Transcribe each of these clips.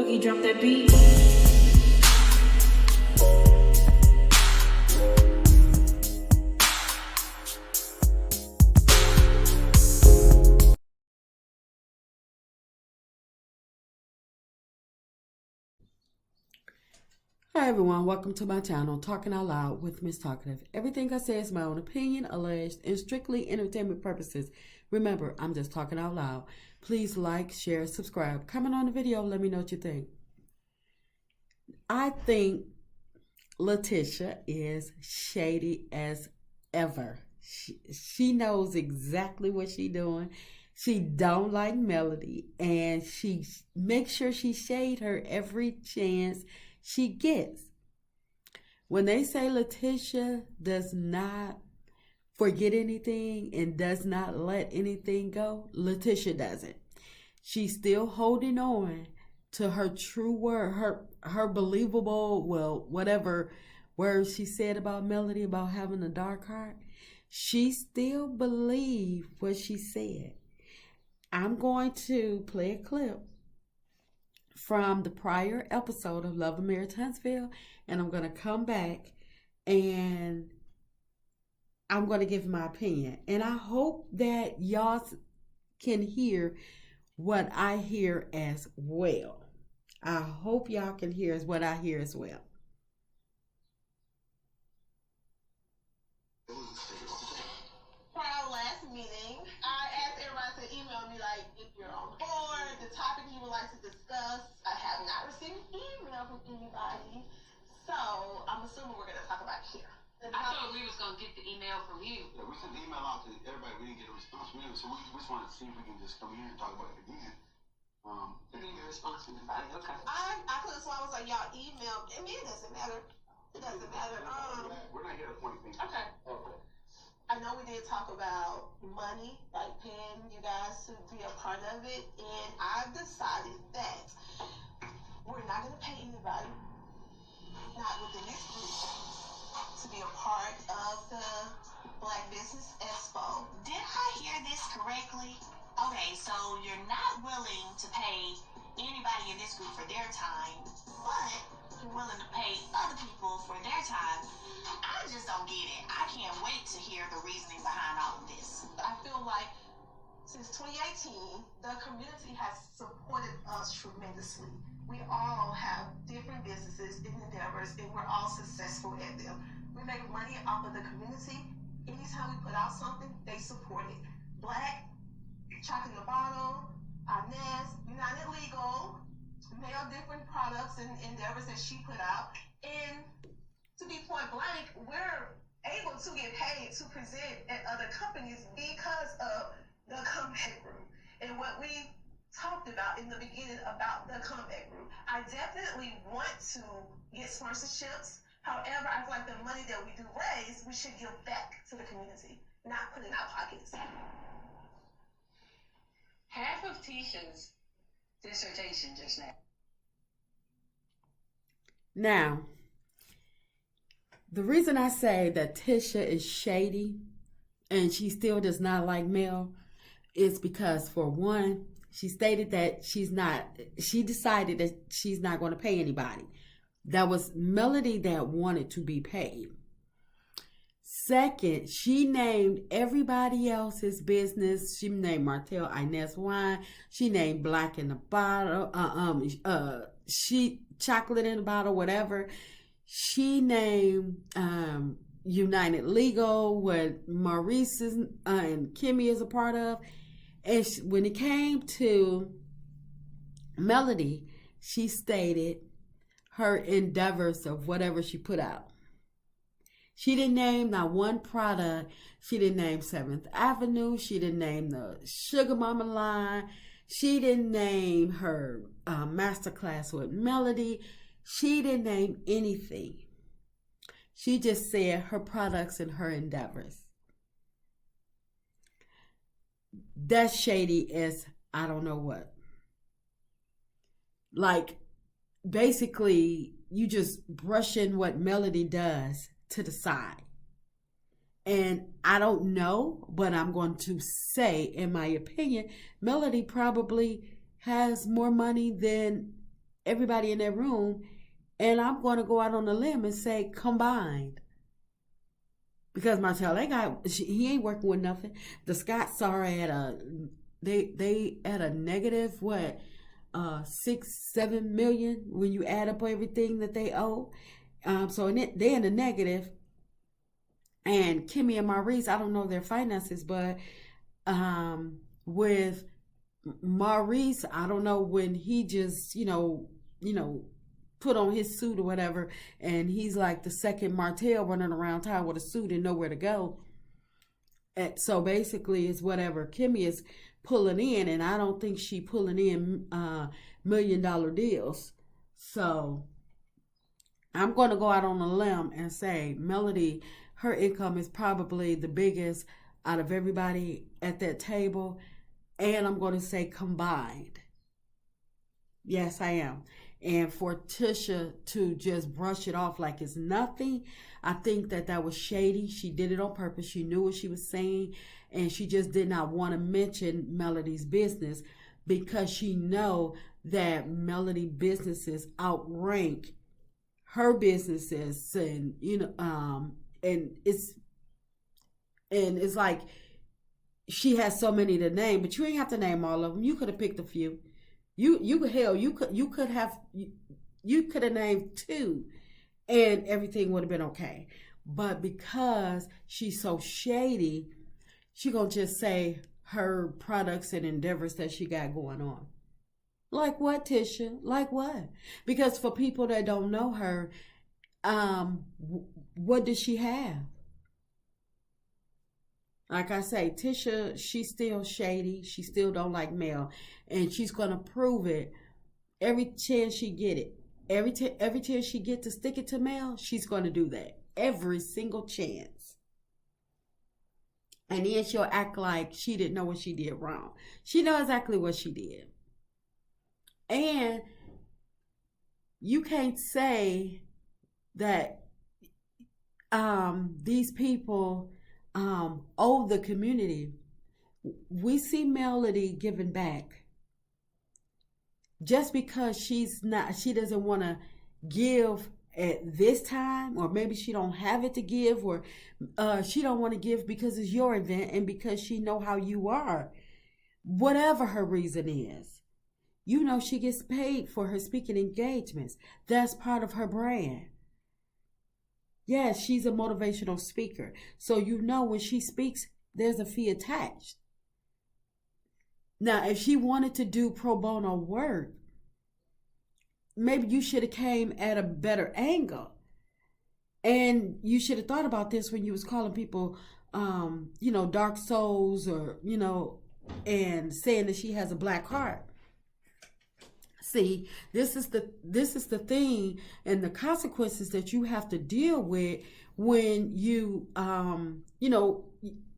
Boogie, drop that beat. Hi everyone, welcome to my channel, Talking Out Loud with Miss Talkative. Everything I say is my own opinion, alleged, and strictly entertainment purposes. Remember, I'm just talking out loud. Please like, share, subscribe, comment on the video, let me know what you think. I think Latisha is shady as ever. She knows exactly what she's doing. She don't like Melody, and she makes sure she shade her every chance she gets. When they say Latisha does not forget anything and does not let anything go, Latisha doesn't. She's still holding on to her true word, her believable, well, whatever words she said about Melody about having a dark heart. She still believed what she said. I'm going to play a clip from the prior episode of Love and Marriage Huntsville, and I'm going to come back and I'm going to give my opinion. And I hope that y'all can hear what I hear as well. I hope y'all can hear what I hear as well. Prior last meeting, I asked everybody to email me like if you're on board, the topic you would like to discuss. I have not received an email from anybody, so I'm assuming we're going to talk about it here. I thought we was gonna get the email from you. Yeah, we sent the email out to everybody. We didn't get a response from you, so we just wanted to see if we can just come here and talk about it again. You need a response from anybody. Okay. I could have sworn I was like, y'all emailed. I mean, it doesn't matter. It doesn't matter. We're not here to point fingers. Okay. I know we did talk about money, like paying you guys to be a part of it, and I've decided that we're not going to pay anybody, not within this group, to be a part of the Black Business Expo. Did I hear this correctly? Okay, so you're not willing to pay anybody in this group for their time, but you're willing to pay other people for their time. I just don't get it. I can't wait to hear the reasoning behind all of this. I feel like since 2018, the community has supported us tremendously. We all have different businesses and endeavors, and we're all successful at them. We make money off of the community. Anytime we put out something, they support it. Black, Chalk in the Bottle, Inez, United Legal, mail different products and endeavors that she put out. And to be point blank, we're able to get paid to present at other companies because of the comeback group and what we talked about in the beginning about the comeback group. I definitely want to get sponsorships. However, I feel like the money that we do raise, we should give back to the community, not put in our pockets. Half of Tisha's dissertation just now. Now, the reason I say that Tisha is shady and she still does not like Mel is because, for one, she stated that she decided that she's not going to pay anybody. That was Melody that wanted to be paid. Second, she named everybody else's business. She named Martell Inez Wine. She named Black in the Bottle. She Chocolate in the Bottle, whatever. She named United Legal, what Maurice and Kimmy is a part of. And when it came to Melody, she stated her endeavors of whatever she put out. She didn't name not one product. She didn't name 7th Avenue. She didn't name the Sugar Mama line. She didn't name her masterclass with Melody. She didn't name anything. She just said her products and her endeavors. That's shady as I don't know what. Like, basically, you just brushing what Melody does to the side. And I don't know, but I'm going to say, in my opinion, Melody probably has more money than everybody in that room, and I'm going to go out on a limb and say combined. Because Martell, he ain't working with nothing. The Scots are at they at a negative what, 6-7 million when you add up everything that they owe. So they're in the negative. And Kimmy and Maurice, I don't know their finances, but with Maurice, I don't know when he just put on his suit or whatever, and he's like the second Martell running around town with a suit and nowhere to go. And so basically, it's whatever Kimmy is pulling in, and I don't think she pulling in $1 million deals. So I'm going to go out on a limb and say Melody, her income is probably the biggest out of everybody at that table, and I'm going to say combined. Yes, I am. And for Tisha to just brush it off like it's nothing, I think that was shady. She did it on purpose. She knew what she was saying, and she just did not want to mention Melody's business because she know that Melody businesses outrank her businesses, and and it's like she has so many to name, but you ain't have to name all of them. You could have picked a few. You could have named 2 and everything would have been okay. But because she's so shady, she gonna just say her products and endeavors that she got going on. Like what, Tisha? Like what? Because for people that don't know her, what does she have? Like I say, Tisha, she's still shady. She still don't like Mel. And she's going to prove it every chance she get it. Every chance she get to stick it to Mel, she's going to do that. Every single chance. And then she'll act like she didn't know what she did wrong. She knows exactly what she did. And you can't say that these people owe the community. We see Melody giving back. Just because she doesn't want to give at this time, or maybe she don't have it to give, or she don't want to give because it's your event and because she know how you are. Whatever her reason is. She gets paid for her speaking engagements. That's part of her brand. Yes, she's a motivational speaker. So when she speaks, there's a fee attached. Now, if she wanted to do pro bono work, maybe you should have came at a better angle. And you should have thought about this when you was calling people, dark souls, or, and saying that she has a black heart. See, this is the thing and the consequences that you have to deal with when you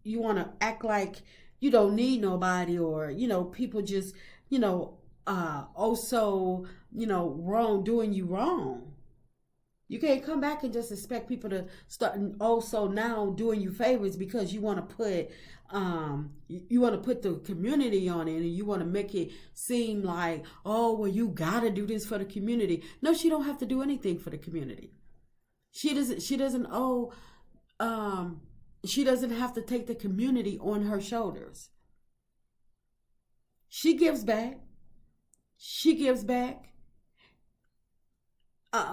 you want to act like you don't need nobody, or people just wrong, doing you wrong. You can't come back and just expect people to start also now doing you favors because you want to put the community on it, and you want to make it seem like, oh, well, you gotta do this for the community. No, she don't have to do anything for the community. She doesn't have to take the community on her shoulders. She gives back.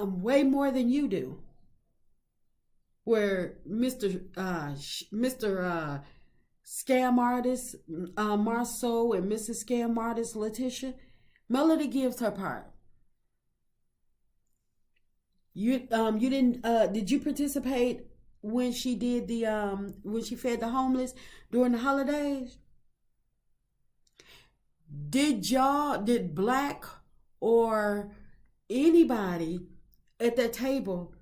Way more than you do. Where Mr. Scam Artist Marceau and Mrs. Scam Artist Latisha, Melody gives her part. You didn't did you participate when she did when she fed the homeless during the holidays? Did Black or anybody at that table,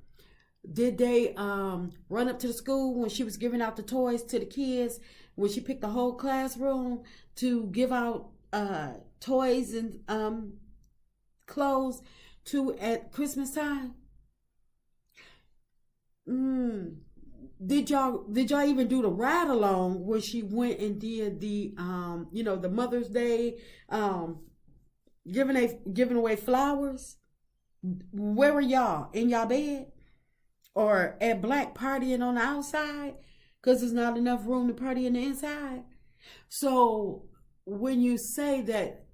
did they run up to the school when she was giving out the toys to the kids, when she picked the whole classroom to give out toys and clothes at Christmas time? Did y'all even do the ride along when she went and did the the Mother's Day giving away flowers? Where were y'all? In y'all bed? Or at black partying on the outside? Because there's not enough room to party in the inside? So when you say that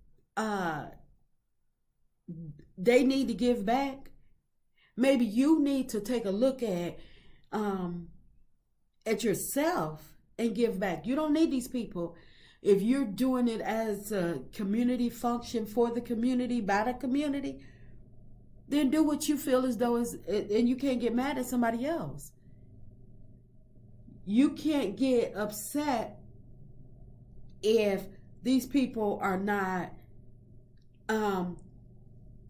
they need to give back, maybe you need to take a look at yourself and give back. You don't need these people. If you're doing it as a community function for the community, by the community, then do what you feel as though is, and you can't get mad at somebody else. You can't get upset if these people are not,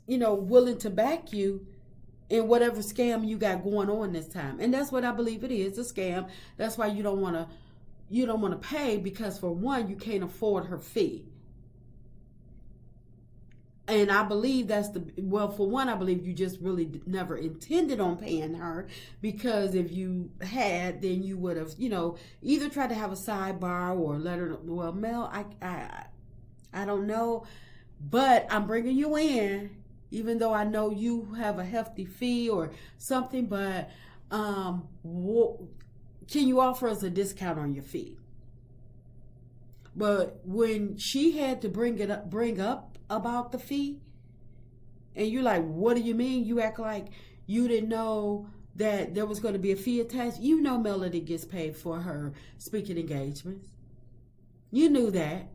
willing to back you in whatever scam you got going on this time. And that's what I believe it is, a scam. That's why you don't want to pay, because for one, you can't afford her fee. And I believe for one, I believe you just really never intended on paying her, because if you had, then you would have, either tried to have a sidebar or let her, well, Mel, I don't know, but I'm bringing you in, even though I know you have a hefty fee or something, but can you offer us a discount on your fee? But when she had to bring up about the fee, and you're like, what do you mean? You act like you didn't know that there was going to be a fee attached. You know Melody gets paid for her speaking engagements. You knew that.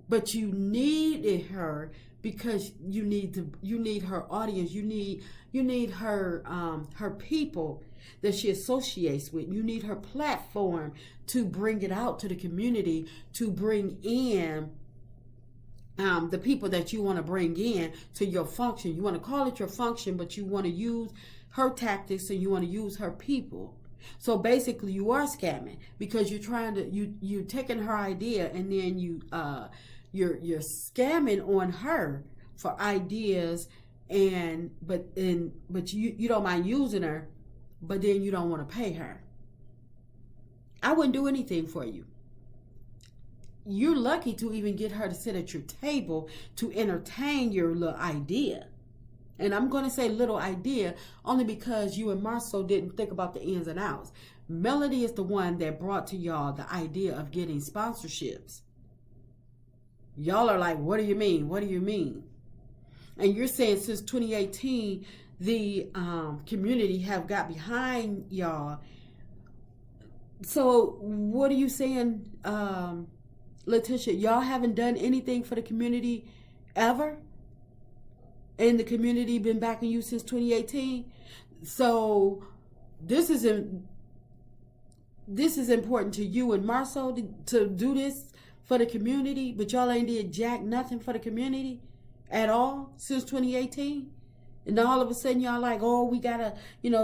But you needed her because you need her audience. You need her people that she associates with. You need her platform to bring it out to the community, to bring in the people that you want to bring in to your function. You want to call it your function, but you want to use her tactics and you want to use her people. So basically, you are scamming, because you're trying to you're taking her idea, and then you're scamming on her for ideas, but you don't mind using her, but then you don't want to pay her. I wouldn't do anything for you. You're lucky to even get her to sit at your table to entertain your little idea. And I'm going to say little idea only because you and Marceau didn't think about the ins and outs. Melody is the one that brought to y'all the idea of getting sponsorships. Y'all are like, what do you mean? What do you mean? And you're saying since 2018, the community have got behind y'all. So what are you saying, Leticia? Y'all haven't done anything for the community ever? And the community been backing you since 2018? So this is important to you and Marceau to do this for the community, but y'all ain't did jack nothing for the community at all since 2018. And all of a sudden y'all like, oh, we gotta,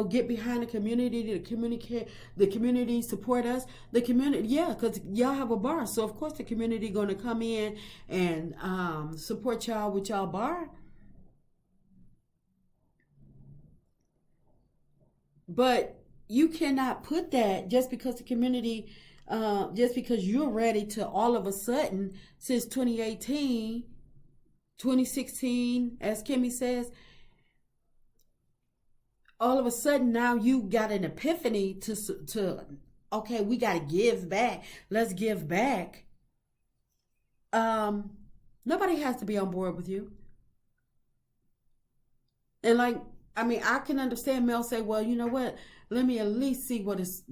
get behind the community. The community support us. The community, yeah, because y'all have a bar, so of course the community gonna come in and support y'all with y'all bar. But you cannot put that just because the community, just because you're ready to all of a sudden, since 2018, 2016, as Kimmy says, all of a sudden now you got an epiphany to okay, we got to give back. Let's give back. Nobody has to be on board with you. And I can understand Mel say, well, you know what? Let me at least see what is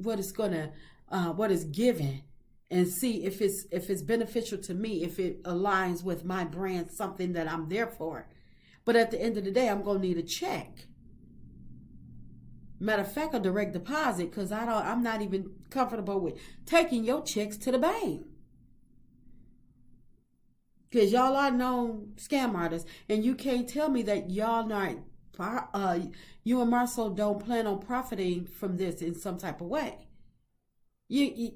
given, and see if it's beneficial to me, if it aligns with my brand, something that I'm there for. But at the end of the day, I'm gonna need a check. Matter of fact, a direct deposit, because I'm not even comfortable with taking your checks to the bank. Because y'all are known scam artists, and you can't tell me that y'all not. You and Marceau don't plan on profiting from this in some type of way. You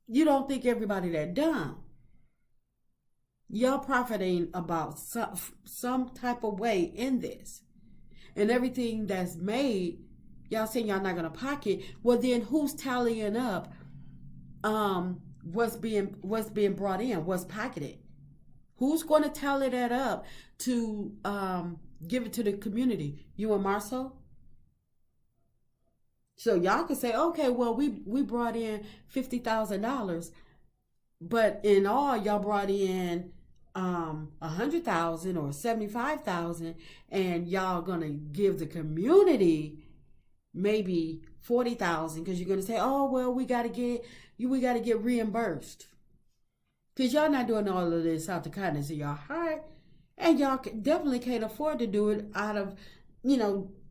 don't think everybody that dumb. Y'all profiting about some type of way in this, and everything that's made. Y'all saying y'all not gonna pocket. Well, then who's tallying up? What's being brought in? What's pocketed? Who's going to tally that up to give it to the community. You and Marcel. So y'all can say, okay, well, we brought in $50,000, but in all y'all brought in 100,000 or 75,000, and y'all gonna give the community maybe 40,000 because you're gonna say, oh well, we gotta get reimbursed because y'all not doing all of this out the kindness of your heart, and y'all definitely can't afford to do it out of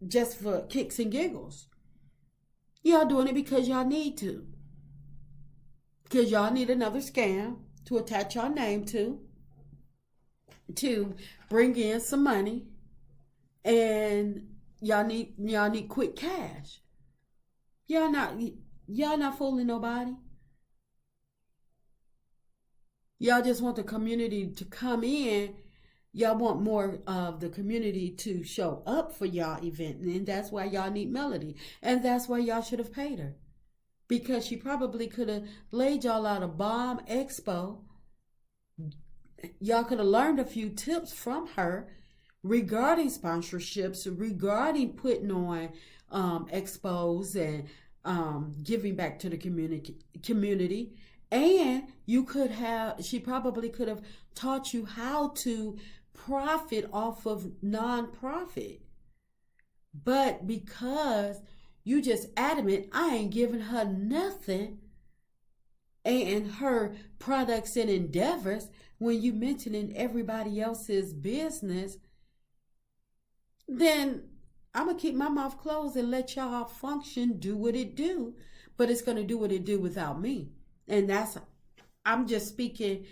just for kicks and giggles. Y'all doing it because y'all need to. Because y'all need another scam to attach your name to bring in some money. And y'all need quick cash. Y'all not fooling nobody. Y'all just want the community to come in. Y'all want more of the community to show up for y'all event. And that's why y'all need Melody. And that's why y'all should have paid her. Because she probably could have laid y'all out a bomb expo. Y'all could have learned a few tips from her regarding sponsorships, regarding putting on expos and giving back to the community. And she probably could have taught you how to profit off of nonprofit. But because you just adamant, I ain't giving her nothing and her products and endeavors when you mentioning everybody else's business, then I'm going to keep my mouth closed and let y'all function, do what it do. But it's going to do what it do without me. And I'm just speaking.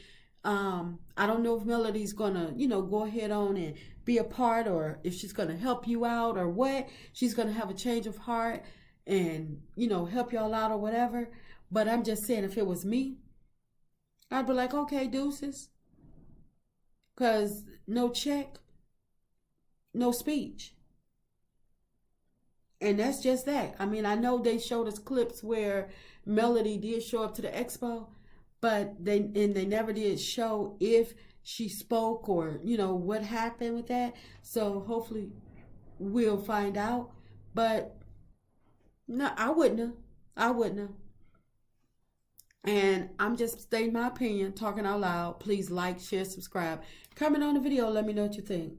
I don't know if Melody's going to, go ahead on and be a part, or if she's going to help you out or what. She's going to have a change of heart and, help y'all out or whatever. But I'm just saying, if it was me, I'd be like, okay, deuces. Because no check, no speech. And that's just that. I mean, I know they showed us clips where Melody did show up to the expo, but they never did show if she spoke or, what happened with that. So hopefully we'll find out. But no, I wouldn't have. And I'm just stating my opinion, talking out loud. Please like, share, subscribe. Comment on the video. Let me know what you think.